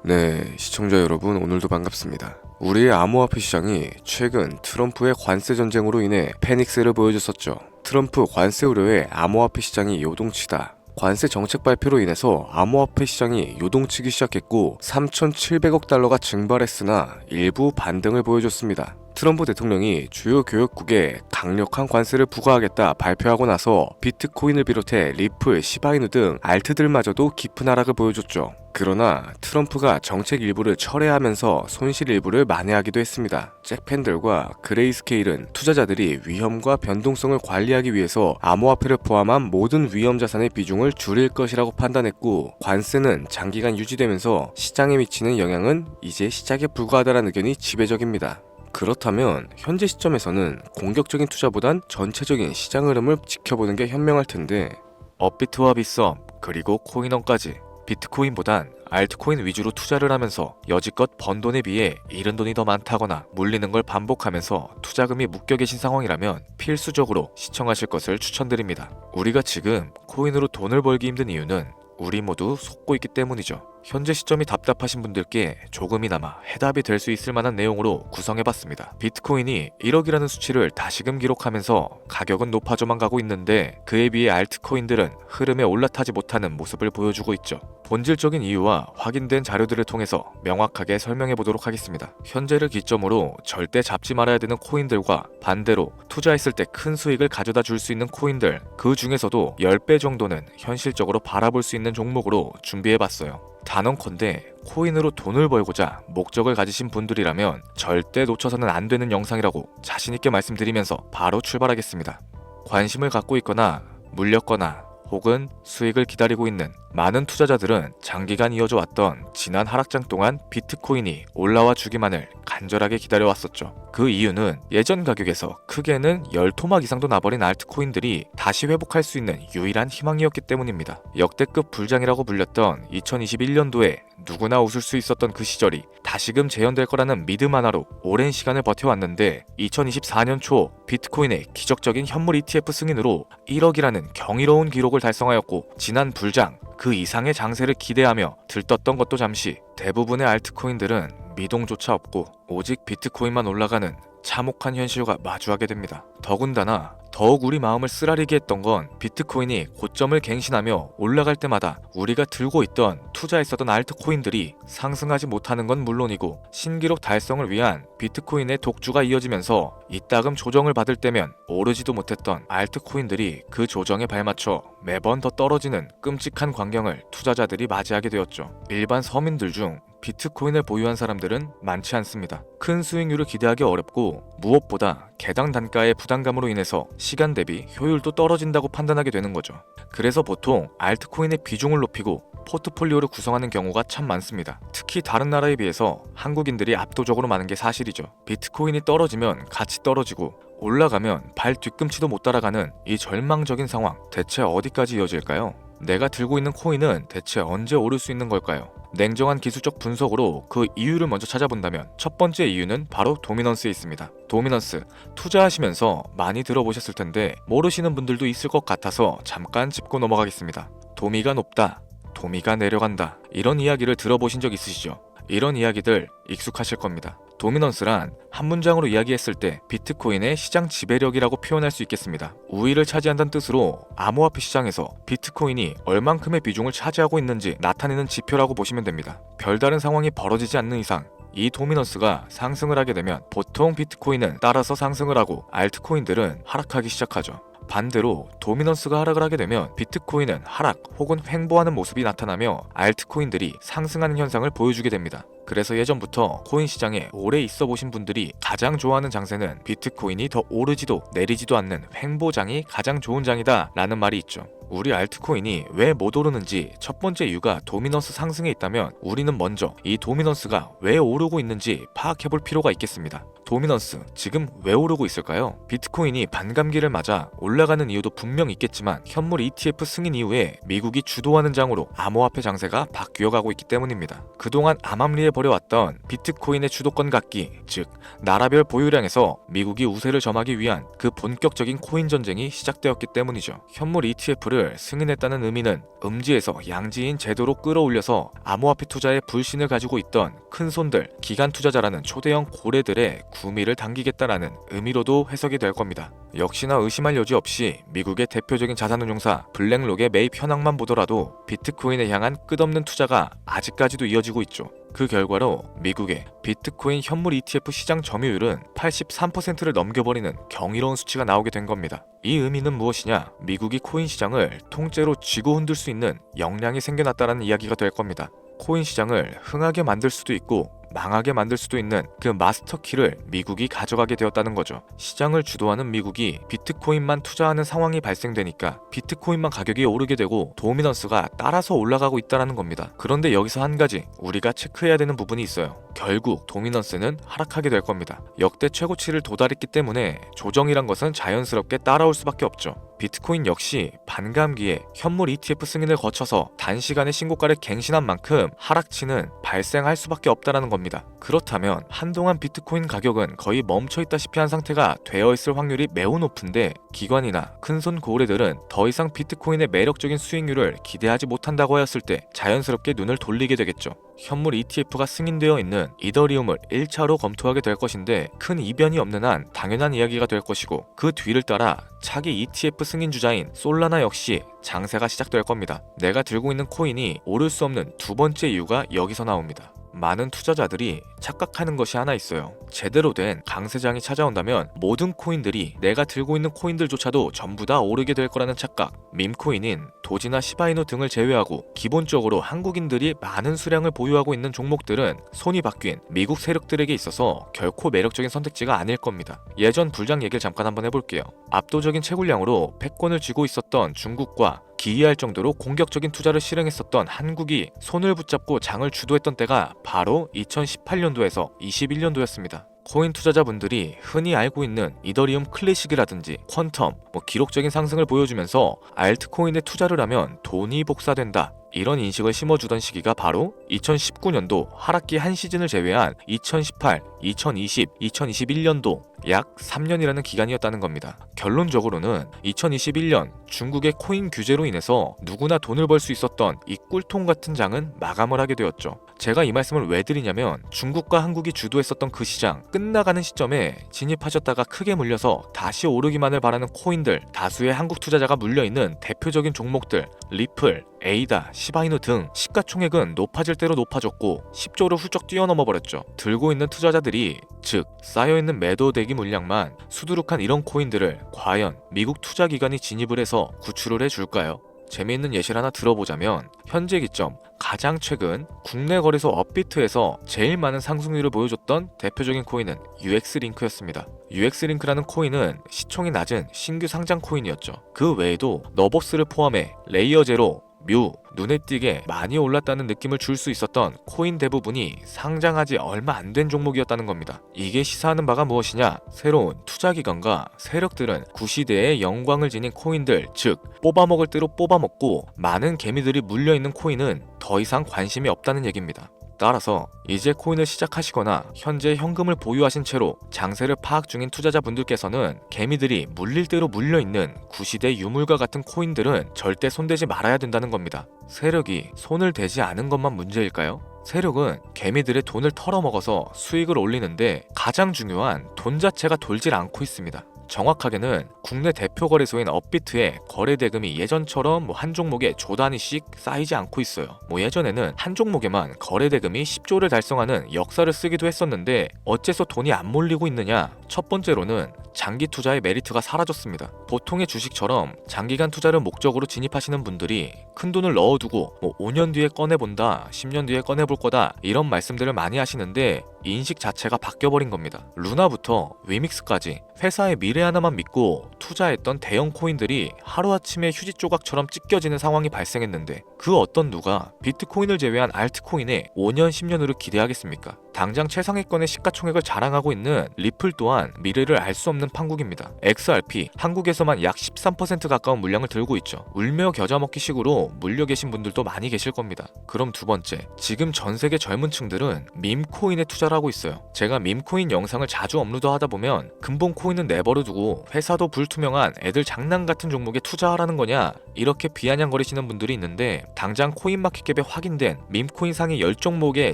네, 시청자 여러분 오늘도 반갑습니다. 우리의 암호화폐 시장이 최근 트럼프의 관세 전쟁으로 인해 패닉세를 보여줬었죠. 트럼프 관세 우려에 암호화폐 시장이 요동치다. 관세 정책 발표로 인해서 암호화폐 시장이 요동치기 시작했고 3,700억 달러가 증발했으나 일부 반등을 보여줬습니다. 트럼프 대통령이 주요 교역국에 강력한 관세를 부과하겠다 발표하고 나서 비트코인을 비롯해 리플, 시바이누 등 알트들마저도 깊은 하락을 보여줬죠. 그러나 트럼프가 정책 일부를 철회하면서 손실 일부를 만회하기도 했습니다. 잭팬들과 그레이스케일은 투자자들이 위험과 변동성을 관리하기 위해서 암호화폐를 포함한 모든 위험 자산의 비중을 줄일 것이라고 판단했고, 관세는 장기간 유지되면서 시장에 미치는 영향은 이제 시작에 불과하다는 의견이 지배적입니다. 그렇다면 현재 시점에서는 공격적인 투자보단 전체적인 시장 흐름을 지켜보는 게 현명할 텐데, 업비트와 빗썸 그리고 코인원까지 비트코인보단 알트코인 위주로 투자를 하면서 여지껏 번 돈에 비해 잃은 돈이 더 많다거나 물리는 걸 반복하면서 투자금이 묶여 계신 상황이라면 필수적으로 시청하실 것을 추천드립니다. 우리가 지금 코인으로 돈을 벌기 힘든 이유는 우리 모두 속고 있기 때문이죠. 현재 시점이 답답하신 분들께 조금이나마 해답이 될 수 있을 만한 내용으로 구성해봤습니다. 비트코인이 1억이라는 수치를 다시금 기록하면서 가격은 높아져만 가고 있는데, 그에 비해 알트코인들은 흐름에 올라타지 못하는 모습을 보여주고 있죠. 본질적인 이유와 확인된 자료들을 통해서 명확하게 설명해보도록 하겠습니다. 현재를 기점으로 절대 잡지 말아야 되는 코인들과 반대로 투자했을 때 큰 수익을 가져다 줄 수 있는 코인들, 그 중에서도 10배 정도는 현실적으로 바라볼 수 있는 종목으로 준비해봤어요. 단언컨대 코인으로 돈을 벌고자 목적을 가지신 분들이라면 절대 놓쳐서는 안 되는 영상이라고 자신있게 말씀드리면서 바로 출발하겠습니다. 관심을 갖고 있거나 물렸거나 혹은 수익을 기다리고 있는 많은 투자자들은 장기간 이어져 왔던 지난 하락장 동안 비트코인이 올라와 주기만을 간절하게 기다려왔었죠. 그 이유는 예전 가격에서 크게는 10토막 이상도 나버린 알트코인들이 다시 회복할 수 있는 유일한 희망이었기 때문입니다. 역대급 불장이라고 불렸던 2021년도에 누구나 웃을 수 있었던 그 시절이 다시금 재현될 거라는 믿음 하나로 오랜 시간을 버텨왔는데, 2024년 초 비트코인의 기적적인 현물 ETF 승인으로 1억이라는 경이로운 기록을 달성하였고, 지난 불장 그 이상의 장세를 기대하며 들떴던 것도 잠시 대부분의 알트코인들은 미동조차 없고 오직 비트코인만 올라가는 참혹한 현실과 마주하게 됩니다. 더군다나 더욱 우리 마음을 쓰라리게 했던 건 비트코인이 고점을 갱신하며 올라갈 때마다 우리가 들고 있던 투자했었던 알트코인들이 상승하지 못하는 건 물론이고, 신기록 달성을 위한 비트코인의 독주가 이어지면서 이따금 조정을 받을 때면 오르지도 못했던 알트코인들이 그 조정에 발맞춰 매번 더 떨어지는 끔찍한 광경을 투자자들이 맞이하게 되었죠. 일반 서민들 중 비트코인을 보유한 사람들은 많지 않습니다. 큰 수익률을 기대하기 어렵고, 무엇보다 개당 단가의 부담감으로 인해서 시간 대비 효율도 떨어진다고 판단하게 되는 거죠. 그래서 보통 알트코인의 비중을 높이고 포트폴리오를 구성하는 경우가 참 많습니다. 특히 다른 나라에 비해서 한국인들이 압도적으로 많은 게 사실이죠. 비트코인이 떨어지면 같이 떨어지고 올라가면 발 뒤꿈치도 못 따라가는 이 절망적인 상황, 대체 어디까지 이어질까요? 내가 들고 있는 코인은 대체 언제 오를 수 있는 걸까요? 냉정한 기술적 분석으로 그 이유를 먼저 찾아본다면 첫 번째 이유는 바로 도미넌스에 있습니다. 도미넌스, 투자하시면서 많이 들어보셨을 텐데 모르시는 분들도 있을 것 같아서 잠깐 짚고 넘어가겠습니다. 도미가 높다, 도미가 내려간다, 이런 이야기를 들어보신 적 있으시죠? 이런 이야기들 익숙하실 겁니다. 도미넌스란 한 문장으로 이야기했을 때 비트코인의 시장 지배력이라고 표현할 수 있겠습니다. 우위를 차지한다는 뜻으로 암호화폐 시장에서 비트코인이 얼만큼의 비중을 차지하고 있는지 나타내는 지표라고 보시면 됩니다. 별다른 상황이 벌어지지 않는 이상 이 도미넌스가 상승을 하게 되면 보통 비트코인은 따라서 상승을 하고 알트코인들은 하락하기 시작하죠. 반대로 도미넌스가 하락을 하게 되면 비트코인은 하락 혹은 횡보하는 모습이 나타나며 알트코인들이 상승하는 현상을 보여주게 됩니다. 그래서 예전부터 코인 시장에 오래 있어 보신 분들이 가장 좋아하는 장세는 비트코인이 더 오르지도 내리지도 않는 횡보장이 가장 좋은 장이다 라는 말이 있죠. 우리 알트코인이 왜 못 오르는지 첫 번째 이유가 도미넌스 상승에 있다면 우리는 먼저 이 도미넌스가 왜 오르고 있는지 파악해볼 필요가 있겠습니다. 도미넌스, 지금 왜 오르고 있을까요? 비트코인이 반감기를 맞아 올라가는 이유도 분명 있겠지만 현물 ETF 승인 이후에 미국이 주도하는 장으로 암호화폐 장세가 바뀌어가고 있기 때문입니다. 그동안 암암리에 벌여왔던 비트코인의 주도권 갖기, 즉 나라별 보유량에서 미국이 우세를 점하기 위한 그 본격적인 코인 전쟁이 시작되었기 때문이죠. 현물 ETF를 코인들을 승인했다는 의미는 음지에서 양지인 제도로 끌어올려서 암호화폐 투자에 불신을 가지고 있던 큰손들, 기관 투자자라는 초대형 고래들의 구미를 당기겠다라는 의미로도 해석이 될 겁니다. 역시나 의심할 여지 없이 미국의 대표적인 자산운용사 블랙록의 매입 현황만 보더라도 비트코인에 향한 끝없는 투자가 아직까지도 이어지고 있죠. 그 결과로 미국의 비트코인 현물 ETF 시장 점유율은 83%를 넘겨버리는 경이로운 수치가 나오게 된 겁니다. 이 의미는 무엇이냐? 미국이 코인 시장을 통째로 쥐고 흔들 수 있는 역량이 생겨났다는 이야기가 될 겁니다. 코인 시장을 흥하게 만들 수도 있고 망하게 만들 수도 있는 그 마스터키를 미국이 가져가게 되었다는 거죠. 시장을 주도하는 미국이 비트코인만 투자하는 상황이 발생되니까 비트코인만 가격이 오르게 되고 도미넌스가 따라서 올라가고 있다는 겁니다. 그런데 여기서 한 가지 우리가 체크해야 되는 부분이 있어요. 결국 도미넌스는 하락하게 될 겁니다. 역대 최고치를 도달했기 때문에 조정이란 것은 자연스럽게 따라올 수밖에 없죠. 비트코인 역시 반감기에 현물 ETF 승인을 거쳐서 단시간에 신고가를 갱신한 만큼 하락치는 발생할 수밖에 없다는 겁니다. 그렇다면 한동안 비트코인 가격은 거의 멈춰있다시피 한 상태가 되어 있을 확률이 매우 높은데 기관이나 큰손 고래들은 더 이상 비트코인의 매력적인 수익률을 기대하지 못한다고 하였을 때 자연스럽게 눈을 돌리게 되겠죠. 현물 ETF가 승인되어 있는 이더리움을 1차로 검토하게 될 것인데 큰 이변이 없는 한 당연한 이야기가 될 것이고 그 뒤를 따라 차기 ETF 승인 주자인 솔라나 역시 장세가 시작될 겁니다. 내가 들고 있는 코인이 오를 수 없는 두 번째 이유가 여기서 나옵니다. 많은 투자자들이 착각하는 것이 하나 있어요. 제대로 된 강세장이 찾아온다면 모든 코인들이 내가 들고 있는 코인들조차도 전부 다 오르게 될 거라는 착각. 밈코인인 도지나 시바이누 등을 제외하고 기본적으로 한국인들이 많은 수량을 보유하고 있는 종목들은 손이 바뀐 미국 세력들에게 있어서 결코 매력적인 선택지가 아닐 겁니다. 예전 불장 얘기를 잠깐 한번 해볼게요. 압도적인 채굴량으로 패권을 쥐고 있었던 중국과 기이할 정도로 공격적인 투자를 실행했었던 한국이 손을 붙잡고 장을 주도했던 때가 바로 2018년도에서 21년도였습니다. 코인 투자자분들이 흔히 알고 있는 이더리움 클래식이라든지 퀀텀, 기록적인 상승을 보여주면서 알트코인에 투자를 하면 돈이 복사된다. 이런 인식을 심어주던 시기가 바로 2019년도 하락기 한 시즌을 제외한 2018, 2020, 2021년도 약 3년이라는 기간이었다는 겁니다. 결론적으로는 2021년 중국의 코인 규제로 인해서 누구나 돈을 벌 수 있었던 이 꿀통 같은 장은 마감을 하게 되었죠. 제가 이 말씀을 왜 드리냐면 중국과 한국이 주도했었던 그 시장 끝나가는 시점에 진입하셨다가 크게 물려서 다시 오르기만을 바라는 코인들, 다수의 한국 투자자가 물려있는 대표적인 종목들 리플, 에이다, 시바이누 등 시가총액은 높아질 대로 높아졌고 10조를 훌쩍 뛰어넘어 버렸죠. 들고 있는 투자자들이 즉 쌓여있는 매도 대기 물량만 수두룩한 이런 코인들을 과연 미국 투자기관이 진입을 해서 구출을 해줄까요? 재미있는 예시를 하나 들어보자면 현재 기점 가장 최근 국내 거래소 업비트에서 제일 많은 상승률을 보여줬던 대표적인 코인은 UX링크였습니다. UX링크라는 코인은 시총이 낮은 신규 상장 코인이었죠. 그 외에도 너버스를 포함해 레이어 제로, 뮤, 눈에 띄게 많이 올랐다는 느낌을 줄 수 있었던 코인 대부분이 상장하지 얼마 안 된 종목이었다는 겁니다. 이게 시사하는 바가 무엇이냐? 새로운 투자기관과 세력들은 구시대의 영광을 지닌 코인들, 즉 뽑아먹을 대로 뽑아먹고 많은 개미들이 물려있는 코인은 더 이상 관심이 없다는 얘기입니다. 따라서 이제 코인을 시작하시거나 현재 현금을 보유하신 채로 장세를 파악 중인 투자자분들께서는 개미들이 물릴 대로 물려있는 구시대 유물과 같은 코인들은 절대 손대지 말아야 된다는 겁니다. 세력이 손을 대지 않은 것만 문제일까요? 세력은 개미들의 돈을 털어먹어서 수익을 올리는데 가장 중요한 돈 자체가 돌질 않고 있습니다. 정확하게는 국내 대표 거래소인 업비트의 거래 대금이 예전처럼 한 종목에 조 단위씩 쌓이지 않고 있어요. 예전에는 한 종목에만 거래 대금이 10조를 달성하는 역사를 쓰기도 했었는데 어째서 돈이 안 몰리고 있느냐? 첫 번째로는 장기 투자의 메리트가 사라졌습니다. 보통의 주식처럼 장기간 투자를 목적으로 진입하시는 분들이 큰 돈을 넣어두고 5년 뒤에 꺼내본다, 10년 뒤에 꺼내볼 거다 이런 말씀들을 많이 하시는데 인식 자체가 바뀌어버린 겁니다. 루나부터 위믹스까지 회사의 미래 하나만 믿고 투자했던 대형 코인들이 하루아침에 휴지 조각처럼 찢겨지는 상황이 발생했는데 그 어떤 누가 비트코인을 제외한 알트코인에 5년, 10년으로 기대하겠습니까? 당장 최상위권의 시가총액을 자랑하고 있는 리플 또한 미래를 알 수 없는 판국입니다. XRP 한국에서만 약 13% 가까운 물량을 들고 있죠. 울며 겨자 먹기 식으로 물려 계신 분들도 많이 계실 겁니다. 그럼 두 번째, 지금 전 세계 젊은 층들은 밈코인에 투자를 하고 있어요. 제가 밈코인 영상을 자주 업로드하다 보면 근본 코인은 내버려 두고 회사도 불투명한 애들 장난 같은 종목에 투자하라는 거냐 이렇게 비아냥거리시는 분들이 있는데, 당장 코인마켓캡에 확인된 밈코인 상위 10종목의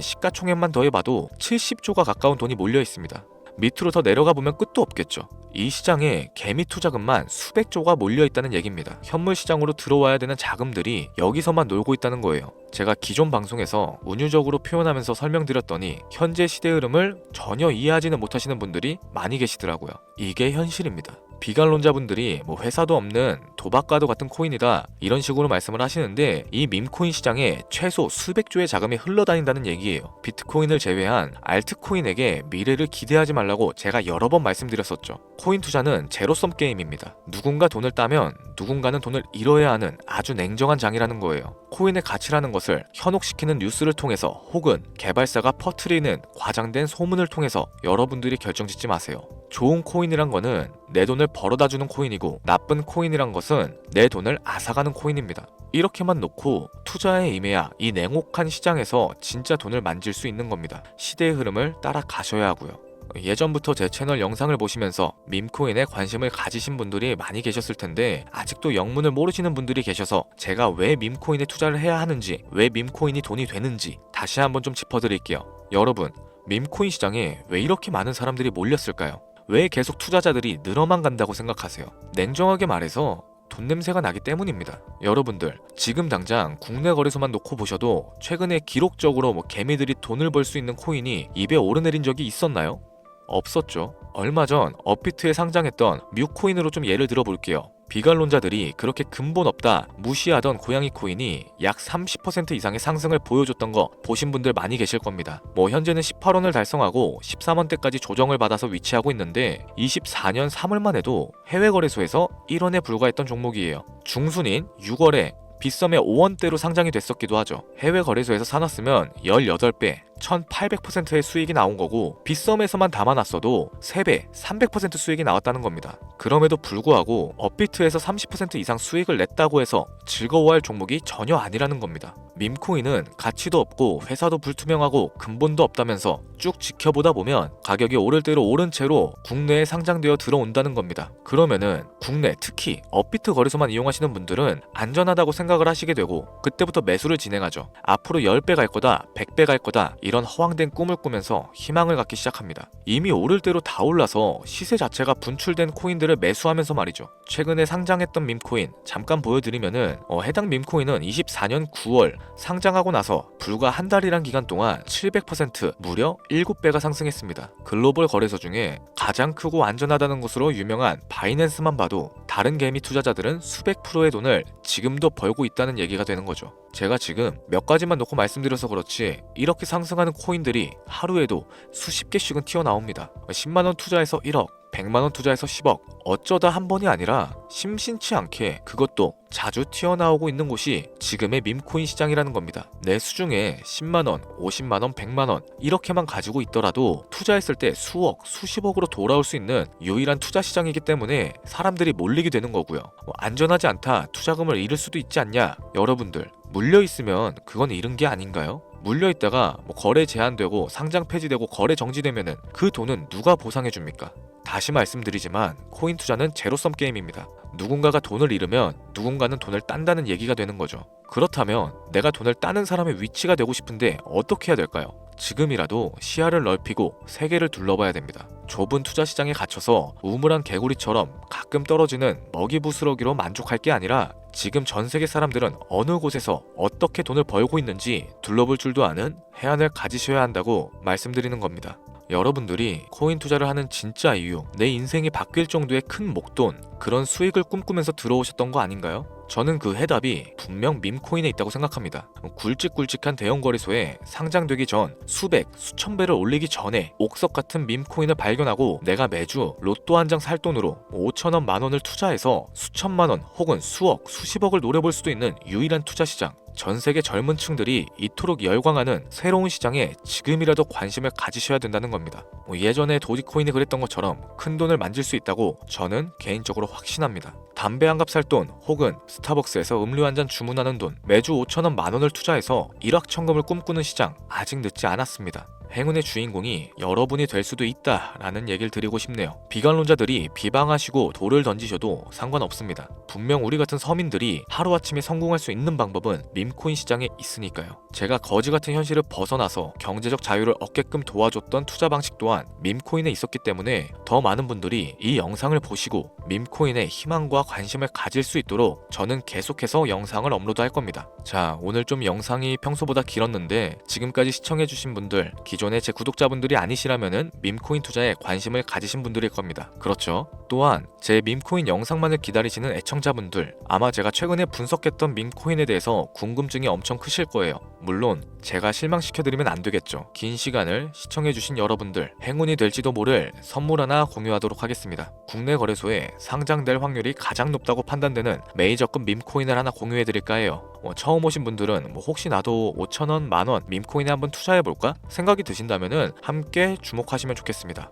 시가총액만 더해봐도 70조가 가까운 돈이 몰려 있습니다. 밑으로 더 내려가 보면 끝도 없겠죠. 이 시장에 개미 투자금만 수백 조가 몰려 있다는 얘기입니다. 현물 시장으로 들어와야 되는 자금들이 여기서만 놀고 있다는 거예요. 제가 기존 방송에서 운유적으로 표현하면서 설명드렸더니 현재 시대 흐름을 전혀 이해하지는 못하시는 분들이 많이 계시더라고요. 이게 현실입니다. 비관론자분들이 뭐 회사도 없는 도박과도 같은 코인이다 이런 식으로 말씀을 하시는데, 이 밈코인 시장에 최소 수백 조의 자금이 흘러다닌다는 얘기예요. 비트코인을 제외한 알트코인에게 미래를 기대하지 말라고 제가 여러 번 말씀드렸었죠. 코인 투자는 제로섬 게임입니다. 누군가 돈을 따면 누군가는 돈을 잃어야 하는 아주 냉정한 장이라는 거예요. 코인의 가치라는 것을 현혹시키는 뉴스를 통해서 혹은 개발사가 퍼뜨리는 과장된 소문을 통해서 여러분들이 결정짓지 마세요. 좋은 코인이란 거는 내 돈을 벌어다 주는 코인이고, 나쁜 코인이란 것은 내 돈을 앗아가는 코인입니다. 이렇게만 놓고 투자에 임해야 이 냉혹한 시장에서 진짜 돈을 만질 수 있는 겁니다. 시대의 흐름을 따라가셔야 하고요. 예전부터 제 채널 영상을 보시면서 밈코인에 관심을 가지신 분들이 많이 계셨을 텐데, 아직도 영문을 모르시는 분들이 계셔서 제가 왜 밈코인에 투자를 해야 하는지, 왜 밈코인이 돈이 되는지 다시 한번 좀 짚어드릴게요. 여러분, 밈코인 시장에 왜 이렇게 많은 사람들이 몰렸을까요? 왜 계속 투자자들이 늘어만 간다고 생각하세요? 냉정하게 말해서 돈 냄새가 나기 때문입니다. 여러분들, 지금 당장 국내 거래소만 놓고 보셔도 최근에 기록적으로 개미들이 돈을 벌 수 있는 코인이 입에 오르내린 적이 있었나요? 없었죠. 얼마 전 업비트에 상장했던 뮤코인으로 좀 예를 들어 볼게요. 비관론자들이 그렇게 근본 없다 무시하던 고양이 코인이 약 30% 이상의 상승을 보여줬던 거 보신 분들 많이 계실 겁니다. 현재는 18원을 달성하고 13원대까지 조정을 받아서 위치하고 있는데, 24년 3월만 해도 해외 거래소에서 1원에 불과했던 종목이에요. 중순인 6월에 빗썸에 5원대로 상장이 됐었기도 하죠. 해외 거래소에서 사놨으면 18배, 1800%의 수익이 나온 거고, 빗썸에서만 담아놨어도 3배, 300% 수익이 나왔다는 겁니다. 그럼에도 불구하고 업비트에서 30% 이상 수익을 냈다고 해서 즐거워할 종목이 전혀 아니라는 겁니다. 밈코인은 가치도 없고 회사도 불투명하고 근본도 없다면서 쭉 지켜보다 보면 가격이 오를 대로 오른 채로 국내에 상장되어 들어온다는 겁니다. 그러면은 국내, 특히 업비트 거래소만 이용하시는 분들은 안전하다고 생각을 하시게 되고, 그때부터 매수를 진행하죠. 앞으로 10배 갈 거다, 100배 갈 거다 이런 허황된 꿈을 꾸면서 희망을 갖기 시작합니다. 이미 오를 대로 다 올라서 시세 자체가 분출된 코인들을 매수하면서 말이죠. 최근에 상장했던 밈코인 잠깐 보여드리면은 해당 밈코인은 24년 9월 상장하고 나서 불과 한 달이란 기간 동안 700% 무려 7배가 상승했습니다. 글로벌 거래소 중에 가장 크고 안전하다는 것으로 유명한 바이낸스만 봐도 다른 개미 투자자들은 수백 프로의 돈을 지금도 벌고 있다는 얘기가 되는 거죠. 제가 지금 몇 가지만 놓고 말씀드려서 그렇지 이렇게 상승하는 코인들이 하루에도 수십 개씩은 튀어나옵니다. 10만원 투자해서 1억, 100만원 투자해서 10억, 어쩌다 한 번이 아니라 심심치 않게 그것도 자주 튀어나오고 있는 곳이 지금의 밈코인 시장이라는 겁니다. 내 수중에 10만원, 50만원, 100만원 이렇게만 가지고 있더라도 투자했을 때 수억, 수십억으로 돌아올 수 있는 유일한 투자 시장이기 때문에 사람들이 몰리게 되는 거고요. 안전하지 않다, 투자금을 잃을 수도 있지 않냐? 여러분들, 물려있으면 그건 잃은 게 아닌가요? 물려있다가 거래 제한되고 상장 폐지되고 거래 정지되면은 그 돈은 누가 보상해줍니까? 다시 말씀드리지만 코인 투자는 제로섬 게임입니다. 누군가가 돈을 잃으면 누군가는 돈을 딴다는 얘기가 되는 거죠. 그렇다면 내가 돈을 따는 사람의 위치가 되고 싶은데 어떻게 해야 될까요? 지금이라도 시야를 넓히고 세계를 둘러봐야 됩니다. 좁은 투자 시장에 갇혀서 우물안 개구리처럼 가끔 떨어지는 먹이 부스러기로 만족할 게 아니라 지금 전 세계 사람들은 어느 곳에서 어떻게 돈을 벌고 있는지 둘러볼 줄도 아는 해안을 가지셔야 한다고 말씀드리는 겁니다. 여러분들이 코인 투자를 하는 진짜 이유, 내 인생이 바뀔 정도의 큰 목돈, 그런 수익을 꿈꾸면서 들어오셨던 거 아닌가요? 저는 그 해답이 분명 밈코인에 있다고 생각합니다. 굵직굵직한 대형 거래소에 상장되기 전 수백, 수천 배를 올리기 전에 옥석 같은 밈코인을 발견하고 내가 매주 로또 한 장 살 돈으로 5천원, 만원을 투자해서 수천만원 혹은 수억, 수십억을 노려볼 수도 있는 유일한 투자 시장, 전 세계 젊은 층들이 이토록 열광하는 새로운 시장에 지금이라도 관심을 가지셔야 된다는 겁니다. 예전에 도지코인이 그랬던 것처럼 큰 돈을 만질 수 있다고 저는 개인적으로 확신합니다. 담배 한 갑 살 돈 혹은 스타벅스에서 음료 한 잔 주문하는 돈, 매주 5천원 만원을 투자해서 일확천금을 꿈꾸는 시장, 아직 늦지 않았습니다. 행운의 주인공이 여러분이 될 수도 있다라는 얘기를 드리고 싶네요. 비관론자들이 비방하시고 돌을 던지셔도 상관없습니다. 분명 우리 같은 서민들이 하루아침에 성공할 수 있는 방법은 밈코인 시장에 있으니까요. 제가 거지 같은 현실을 벗어나서 경제적 자유를 얻게끔 도와줬던 투자 방식 또한 밈코인에 있었기 때문에 더 많은 분들이 이 영상을 보시고 밈코인에 희망과 관심을 가질 수 있도록 저는 계속해서 영상을 업로드할 겁니다. 자, 오늘 좀 영상이 평소보다 길었는데 지금까지 시청해주신 분들, 기존의 제 구독자분들이 아니시라면은 밈코인 투자에 관심을 가지신 분들일 겁니다. 그렇죠? 또한 제 밈코인 영상만을 기다리시는 애청자분들, 아마 제가 최근에 분석했던 밈코인에 대해서 궁금증이 엄청 크실 거예요. 물론 제가 실망시켜드리면 안 되겠죠. 긴 시간을 시청해주신 여러분들, 행운이 될지도 모를 선물 하나 공유하도록 하겠습니다. 국내 거래소에 상장될 확률이 가장 높다고 판단되는 메이저급 밈코인을 하나 공유해드릴까 해요. 처음 오신 분들은 혹시 나도 5천원, 만원 밈코인에 한번 투자해볼까? 생각이 드신다면은 함께 주목하시면 좋겠습니다.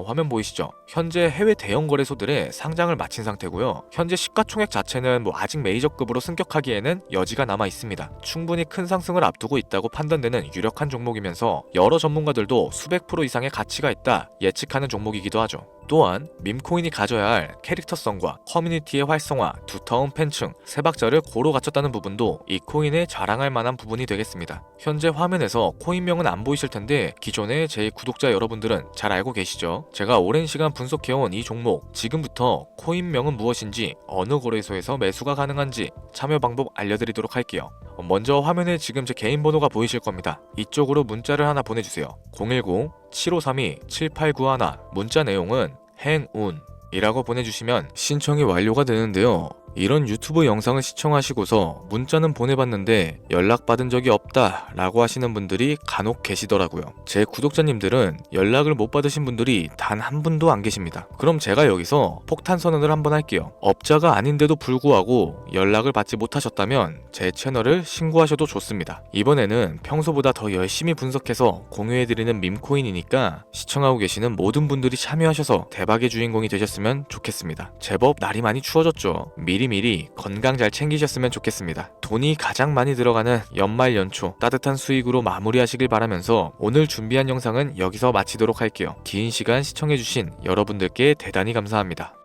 화면 보이시죠? 현재 해외 대형 거래소들의 상장을 마친 상태고요. 현재 시가총액 자체는 아직 메이저급으로 승격하기에는 여지가 남아 있습니다. 충분히 큰 상승을 앞두고 있다고 판단되는 유력한 종목이면서 여러 전문가들도 수백 프로 이상의 가치가 있다 예측하는 종목이기도 하죠. 또한 밈코인이 가져야 할 캐릭터성과 커뮤니티의 활성화, 두터운 팬층, 세 박자를 고루 갖췄다는 부분도 이 코인에 자랑할 만한 부분이 되겠습니다. 현재 화면에서 코인명은 안 보이실 텐데 기존의 제 구독자 여러분들은 잘 알고 계시죠? 제가 오랜 시간 분석해온 이 종목, 지금부터 코인명은 무엇인지, 어느 거래소에서 매수가 가능한지 참여 방법 알려드리도록 할게요. 먼저 화면에 지금 제 개인 번호가 보이실 겁니다. 이쪽으로 문자를 하나 보내주세요. 010-7532-7891. 문자 내용은 행운이라고 보내주시면 신청이 완료가 되는데요. 이런 유튜브 영상을 시청하시고서 문자는 보내봤는데 연락받은 적이 없다 라고 하시는 분들이 간혹 계시더라고요. 제 구독자님들은 연락을 못 받으신 분들이 단 한 분도 안 계십니다. 그럼 제가 여기서 폭탄 선언을 한번 할게요. 업자가 아닌데도 불구하고 연락을 받지 못하셨다면 제 채널을 신고하셔도 좋습니다. 이번에는 평소보다 더 열심히 분석해서 공유해드리는 밈코인이니까 시청하고 계시는 모든 분들이 참여하셔서 대박의 주인공이 되셨으면 좋겠습니다. 제법 날이 많이 추워졌죠. 미리 건강 잘 챙기셨으면 좋겠습니다. 돈이 가장 많이 들어가는 연말 연초 따뜻한 수익으로 마무리하시길 바라면서 오늘 준비한 영상은 여기서 마치도록 할게요. 긴 시간 시청해주신 여러분들께 대단히 감사합니다.